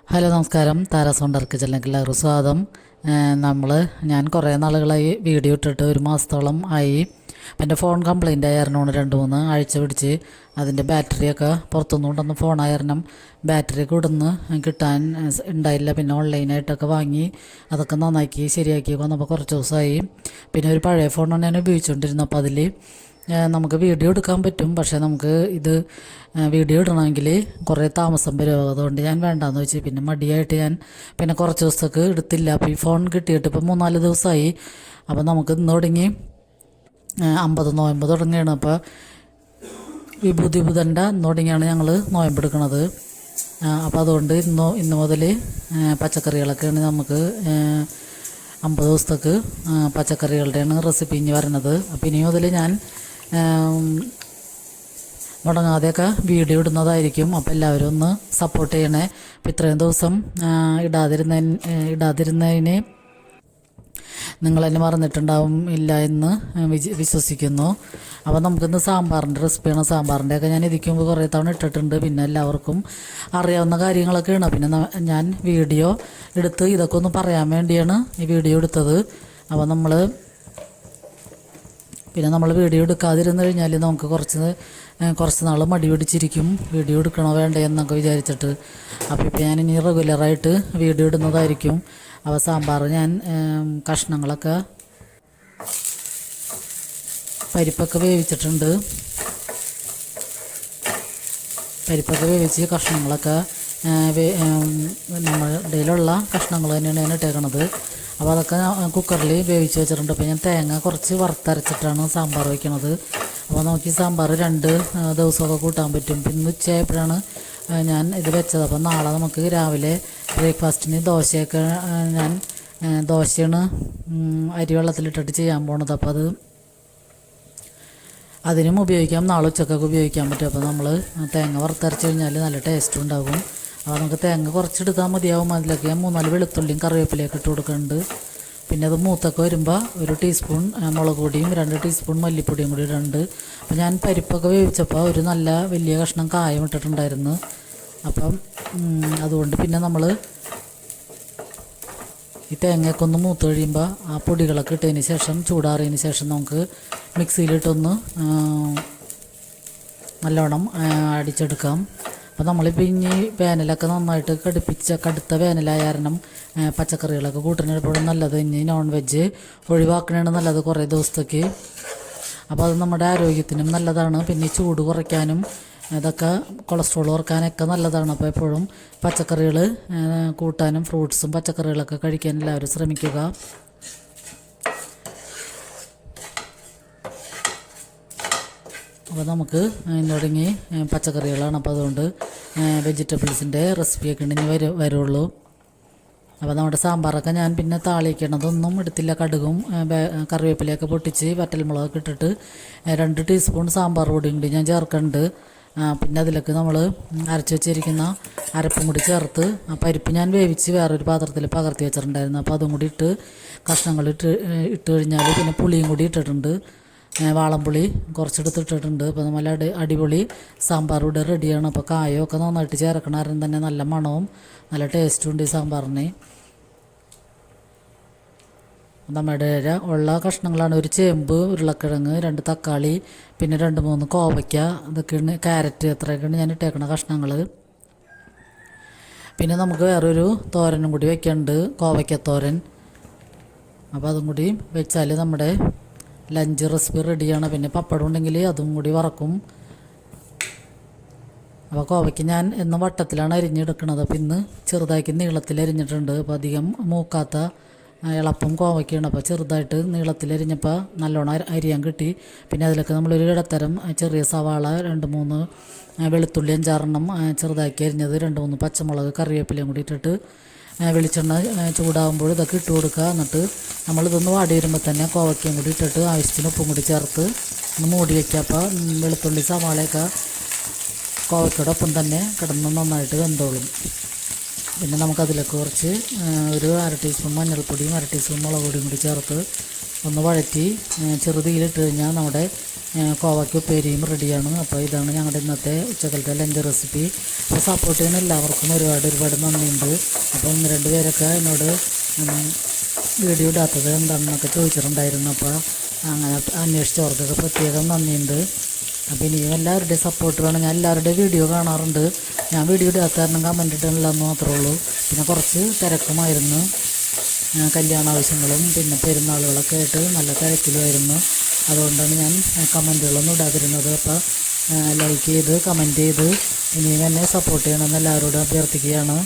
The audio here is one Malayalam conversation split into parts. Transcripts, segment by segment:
ഹലോ നമസ്കാരം. താരാസ് വണ്ടർ കിച്ചണിലേക്ക് എല്ലാവർക്കും സ്വാഗതം. ഞാൻ കുറേ നാളുകളായി വീഡിയോ ഇട്ടിട്ട് 1 മാസത്തോളം ആയി. എൻ്റെ ഫോൺ കംപ്ലൈൻ്റ് ആയിരുന്നു. 2-3 ആഴ്ച പിടിച്ച് അതിൻ്റെ ബാറ്ററിയൊക്കെ പുറത്തുനിന്ന് കൊണ്ടുവന്ന ഫോണായിരുന്നു. ബാറ്ററിയൊക്കെ ഇവിടുന്ന് കിട്ടാൻ ഉണ്ടായില്ല. പിന്നെ ഓൺലൈനായിട്ടൊക്കെ വാങ്ങി അതൊക്കെ നന്നാക്കി ശരിയാക്കി വന്നപ്പോൾ കുറച്ച് ദിവസമായി. പിന്നെ ഒരു പഴയ ഫോണാണ് ഞാൻ ഉപയോഗിച്ചുകൊണ്ടിരുന്നത്. അപ്പോൾ അതിൽ നമുക്ക് വീഡിയോ എടുക്കാൻ പറ്റും, പക്ഷേ നമുക്ക് ഇത് വീഡിയോ ഇടണമെങ്കിൽ കുറേ താമസം വരും. അതുകൊണ്ട് ഞാൻ വേണ്ടാന്ന് വെച്ച് പിന്നെ മടിയായിട്ട് ഞാൻ പിന്നെ കുറച്ച് ദിവസത്തേക്ക് എടുത്തില്ല. അപ്പോൾ ഈ ഫോൺ കിട്ടിയിട്ട് ഇപ്പോൾ 3-4 ദിവസമായി. അപ്പോൾ നമുക്ക് ഇന്ന് തുടങ്ങി 50 നോയമ്പ് തുടങ്ങിയാണ്. അപ്പോൾ വിഭൂതി ബുധൻ്റെ ഇന്ന് തുടങ്ങിയാണ് ഞങ്ങൾ നോയമ്പെടുക്കുന്നത്. അപ്പോൾ അതുകൊണ്ട് ഇന്ന് മുതൽ പച്ചക്കറികളൊക്കെയാണ് നമുക്ക് 50 ദിവസത്തേക്ക് പച്ചക്കറികളുടെയാണ് റെസിപ്പി ഇനി വരുന്നത്. അപ്പോൾ ഇനി മുതൽ ഞാൻ മുടങ്ങാതെയൊക്കെ വീഡിയോ ഇടുന്നതായിരിക്കും. അപ്പോൾ എല്ലാവരും ഒന്ന് സപ്പോർട്ട് ചെയ്യണേ. അപ്പോൾ ഇത്രയും ദിവസം ഇടാതിരുന്നതിന് നിങ്ങളെന്നെ മറന്നിട്ടുണ്ടാവും ഇല്ല എന്ന് വിശ്വസിക്കുന്നു. അപ്പോൾ നമുക്കിന്ന് സാമ്പാറിൻ്റെ റെസിപ്പിയാണ്. സാമ്പാറിൻ്റെയൊക്കെ ഞാൻ ഇതിക്കുമ്പോൾ കുറേ തവണ ഇട്ടിട്ടുണ്ട്. പിന്നെ എല്ലാവർക്കും അറിയാവുന്ന കാര്യങ്ങളൊക്കെയാണ്. പിന്നെ ഞാൻ വീഡിയോ എടുത്ത് ഇതൊക്കെ ഒന്ന് പറയാൻ വേണ്ടിയാണ് ഈ വീഡിയോ എടുത്തത്. അപ്പോൾ നമ്മൾ വീഡിയോ എടുക്കാതിരുന്ന് കഴിഞ്ഞാൽ നമുക്ക് കുറച്ച് നാൾ മടി പിടിച്ചിരിക്കും, വീഡിയോ എടുക്കണോ വേണ്ടേ എന്നൊക്കെ വിചാരിച്ചിട്ട്. അപ്പോൾ ഇപ്പോൾ ഞാനിനി റെഗുലറായിട്ട് വീഡിയോ ഇടുന്നതായിരിക്കും. അപ്പോൾ സാമ്പാർ ഞാൻ കഷ്ണങ്ങളൊക്കെ പരിപ്പൊക്കെ വേവിച്ചിട്ടുണ്ട്. പരിപ്പൊക്കെ വേവിച്ച് കഷ്ണങ്ങളൊക്കെ നമ്മുടെ ഇടയിലുള്ള കഷ്ണങ്ങൾ തന്നെയാണ് ഞാൻ ഇട്ടേക്കണത്. അപ്പോൾ അതൊക്കെ കുക്കറിൽ വേവിച്ച് വെച്ചിട്ടുണ്ട്. അപ്പോൾ ഞാൻ തേങ്ങ കുറച്ച് വറുത്തരച്ചിട്ടാണ് സാമ്പാർ വയ്ക്കണത്. അപ്പോൾ നമുക്ക് ഈ സാമ്പാർ 2 ദിവസമൊക്കെ കൂട്ടാൻ പറ്റും. പിന്നെ ഉച്ചയായപ്പോഴാണ് ഞാൻ ഇത് വെച്ചത്. അപ്പോൾ നാളെ നമുക്ക് രാവിലെ ബ്രേക്ക്ഫാസ്റ്റിന് ദോശയാണ് അരി വെള്ളത്തിലിട്ടിട്ട് ചെയ്യാൻ പോണത്. അപ്പോൾ അതിനും ഉപയോഗിക്കാം, നാളെ ഉച്ചക്കൊക്കെ ഉപയോഗിക്കാൻ പറ്റും. അപ്പോൾ നമ്മൾ തേങ്ങ വറുത്തരച്ച് കഴിഞ്ഞാൽ നല്ല ടേസ്റ്റും ഉണ്ടാകും. അപ്പോൾ നമുക്ക് തേങ്ങ കുറച്ചെടുത്താൽ മതിയാവും. അതിലേക്ക് ഞാൻ 3-4 വെളുത്തുള്ളിയും കറിവേപ്പിലയൊക്കെ ഇട്ട് കൊടുക്കുന്നുണ്ട്. പിന്നെ അത് മൂത്തൊക്കെ വരുമ്പോൾ 1 ടീസ്പൂൺ മുളക് പൊടിയും 2 ടീസ്പൂൺ മല്ലിപ്പൊടിയും കൂടി ഇടുന്നുണ്ട്. അപ്പോൾ ഞാൻ പരിപ്പൊക്കെ വേവിച്ചപ്പോൾ ഒരു നല്ല വലിയ കഷ്ണം കായം ഇട്ടിട്ടുണ്ടായിരുന്നു. അപ്പം അതുകൊണ്ട് പിന്നെ നമ്മൾ ഈ തേങ്ങയൊക്കെ ഒന്ന് മൂത്ത് കഴിയുമ്പോൾ ആ പൊടികളൊക്കെ ഇട്ടതിന് ശേഷം ചൂടാറിയതിന് ശേഷം നമുക്ക് മിക്സിയിലിട്ടൊന്ന് നല്ലോണം അടിച്ചെടുക്കാം. അപ്പോൾ നമ്മളിപ്പോൾ ഇനി വേനലൊക്കെ നന്നായിട്ട് കടുത്ത വേനലായ കാരണം പച്ചക്കറികളൊക്കെ കൂട്ടുന്നതിനെപ്പോഴും നല്ലത് ഇനി നോൺ വെജ് ഒഴിവാക്കണതാണ് നല്ലത് കുറേ ദിവസത്തേക്ക്. അപ്പോൾ അത് നമ്മുടെ ആരോഗ്യത്തിനും നല്ലതാണ്. പിന്നെ ചൂട് കുറയ്ക്കാനും ഇതൊക്കെ കൊളസ്ട്രോൾ കുറയ്ക്കാനൊക്കെ നല്ലതാണ്. അപ്പോൾ എപ്പോഴും പച്ചക്കറികൾ കൂട്ടാനും ഫ്രൂട്ട്സും പച്ചക്കറികളൊക്കെ കഴിക്കാൻ എല്ലാവരും ശ്രമിക്കുക. അപ്പോൾ നമുക്ക് തുടങ്ങി പച്ചക്കറികളാണ്. അപ്പോൾ അതുകൊണ്ട് വെജിറ്റബിൾസിൻ്റെ റെസിപ്പിയൊക്കെ ഉണ്ടെങ്കിൽ വരുള്ളൂ. അപ്പോൾ നമ്മുടെ സാമ്പാറൊക്കെ ഞാൻ പിന്നെ താളിക്കണതൊന്നും എടുത്തില്ല. കടുകും കറിവേപ്പിലയൊക്കെ പൊട്ടിച്ച് വറ്റൽമുളകൊക്കെ ഇട്ടിട്ട് 2 ടീസ്പൂൺ സാമ്പാർ പൊടിയും കൂടി ഞാൻ ചേർക്കുന്നുണ്ട്. പിന്നെ അതിലേക്ക് നമ്മൾ അരച്ച് വെച്ചിരിക്കുന്ന അരപ്പും കൂടി ചേർത്ത് പരിപ്പ് ഞാൻ വേവിച്ച് വേറൊരു പാത്രത്തിൽ പകർത്തി വെച്ചിട്ടുണ്ടായിരുന്നു. അപ്പോൾ അതും കൂടി ഇട്ട് കഷ്ണങ്ങൾ ഇട്ട് കഴിഞ്ഞാൽ പിന്നെ പുളിയും കൂടി ഇട്ടിട്ടുണ്ട്. വാളംപുളി കുറച്ചെടുത്ത് ഇട്ടിട്ടുണ്ട്. അപ്പോൾ നമ്മൾ അടിപൊളി സാമ്പാർ ഇവിടെ റെഡിയാണ്. അപ്പോൾ കായമൊക്കെ നന്നായിട്ട് ചേർക്കണ കാരണം തന്നെ നല്ല മണവും നല്ല ടേസ്റ്റും ഉണ്ട് ഈ സാമ്പാറിന്. നമ്മുടെ ഉള്ള കഷ്ണങ്ങളാണ് ഒരു ചേമ്പ്, ഉരുളക്കിഴങ്ങ്, 2 തക്കാളി, പിന്നെ 2-3 കോവയ്ക്ക, അതൊക്കെയാണ് ക്യാരറ്റ്, അത്രയൊക്കെയാണ് ഞാൻ ഇട്ടേക്കണ കഷ്ണങ്ങൾ. പിന്നെ നമുക്ക് വേറൊരു തോരനും കൂടി വെക്കുന്നുണ്ട്, കോവയ്ക്കത്തോരൻ. അപ്പോൾ അതും കൂടി വെച്ചാൽ നമ്മുടെ ലഞ്ച് റെസിപ്പി റെഡിയാണ്. പിന്നെ പപ്പടം ഉണ്ടെങ്കിൽ അതും കൂടി വറക്കും. അപ്പോൾ കോവയ്ക്ക് ഞാൻ എന്നും വട്ടത്തിലാണ് അരിഞ്ഞെടുക്കുന്നത്. അപ്പോൾ ഇന്ന് ചെറുതാക്കി നീളത്തിൽ അരിഞ്ഞിട്ടുണ്ട്. അപ്പോൾ അധികം മൂക്കാത്ത ഇളപ്പം കോവയ്ക്കാണ്. അപ്പോൾ ചെറുതായിട്ട് നീളത്തിലരിഞ്ഞപ്പോൾ നല്ലോണം അരിയാൻ കിട്ടി. പിന്നെ അതിലൊക്കെ നമ്മളൊരു ഇടത്തരം ചെറിയ സവാള, 2-3 വെളുത്തുള്ളി 5-6 ചെറുതാക്കി അരിഞ്ഞത്, 2-3 പച്ചമുളക്, കറിവേപ്പിലയും കൂടി ഇട്ടിട്ട് വെളിച്ചെണ്ണ ചൂടാകുമ്പോൾ ഇതൊക്കെ ഇട്ട് കൊടുക്കുക. എന്നിട്ട് നമ്മളിതൊന്ന് വാടി വരുമ്പോൾ തന്നെ കോവയ്ക്കയും കൂടി ഇട്ടിട്ട് ആവശ്യത്തിന് ഉപ്പും കൂടി ചേർത്ത് ഒന്ന് മൂടി വയ്ക്കുക. അപ്പോൾ വെളുത്തുള്ളി സവാളയൊക്കെ കോവയ്ക്കോടൊപ്പം തന്നെ കിടന്ന് നന്നായിട്ട് വെന്തോളും. പിന്നെ നമുക്കതിലേക്ക് കുറച്ച് ഒരു 1/2 ടീസ്പൂൺ മഞ്ഞൾപ്പൊടിയും 1/2 ടീസ്പൂൺ മുളക് പൊടിയും കൂടി ചേർത്ത് ഒന്ന് വഴറ്റി ചെറുതീയിലിട്ട് കഴിഞ്ഞാൽ നമ്മുടെ കോവയ്ക്ക് ഉപ്പേരിയും റെഡിയാണ്. അപ്പോൾ ഇതാണ് ഞങ്ങളുടെ ഇന്നത്തെ ഉച്ചക്കലത്തെ ലഞ്ച് റെസിപ്പി. അപ്പോൾ സപ്പോർട്ട് ചെയ്യുന്ന എല്ലാവർക്കും ഒരുപാട് നന്ദിയുണ്ട്. അപ്പോൾ 1-2 പേരൊക്കെ എന്നോട് വീഡിയോ ഇടാത്തത് എന്താണെന്നൊക്കെ ചോദിച്ചിട്ടുണ്ടായിരുന്നു. അപ്പോൾ അങ്ങനെ അന്വേഷിച്ചവർക്കൊക്കെ പ്രത്യേകം നന്ദിയുണ്ട്. അപ്പോൾ ഇനിയും എല്ലാവരുടെയും സപ്പോർട്ട് വേണം. ഞാൻ എല്ലാവരുടെയും വീഡിയോ കാണാറുണ്ട്. ഞാൻ വീഡിയോ ഇടാത്ത കാരണം കമൻറ്റ് ഇടാനില്ലെന്ന് മാത്രമേ ഉള്ളൂ. പിന്നെ കുറച്ച് തിരക്കുമായിരുന്നു, കല്യാണ ആവശ്യങ്ങളും പിന്നെ പെരുന്നാളുകളൊക്കെ ആയിട്ട് നല്ല തിരക്കിലുമായിരുന്നു. അതുകൊണ്ടാണ് ഞാൻ കമൻറ്റുകളൊന്നും ഇടാതിരുന്നത്. അപ്പോൾ ലൈക്ക് ചെയ്ത് കമൻറ്റ് ചെയ്ത് ഇനിയും എന്നെ സപ്പോർട്ട് ചെയ്യണമെന്ന് എല്ലാവരോടും അഭ്യർത്ഥിക്കുകയാണ്.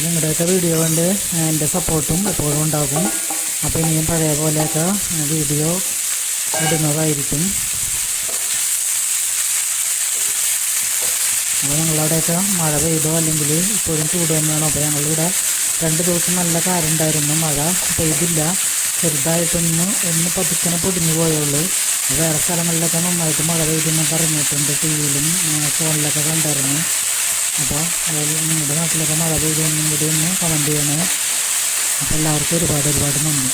നിങ്ങളുടെയൊക്കെ വീഡിയോ കൊണ്ട് എൻ്റെ സപ്പോർട്ടും എപ്പോഴും ഉണ്ടാകും. അപ്പോൾ ഇനിയും പഴയ പോലെയൊക്കെ വീഡിയോ ഇടുന്നതായിരിക്കും. അപ്പോൾ ഞങ്ങളവിടെയൊക്കെ മഴ പെയ്തോ അല്ലെങ്കിൽ ഇപ്പോഴും ചൂട് തന്നെയാണോ? അപ്പോൾ ഞങ്ങളിവിടെ 2 ദിവസം നല്ല കാറുണ്ടായിരുന്നു, മഴ പെയ്തില്ല. ചെറുതായിട്ടൊന്ന് പതുക്കനെ പൊടിഞ്ഞു പോയുള്ളൂ. വേറെ സ്ഥലങ്ങളിലൊക്കെ നന്നായിട്ട് മഴ പെയ്തെന്നൊക്കെ അറിഞ്ഞിട്ടുണ്ട്, ടി വിയിലും ഫോണിലൊക്കെ കണ്ടായിരുന്നു. അപ്പോൾ നിങ്ങളുടെ നാട്ടിലൊക്കെ മഴ പെയ്തൊന്നും കൂടി ഒന്ന് കമൻറ്റ് ചെയ്യണേ. അപ്പോൾ എല്ലാവർക്കും ഒരുപാട് നന്ദി.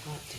കാറ്റ്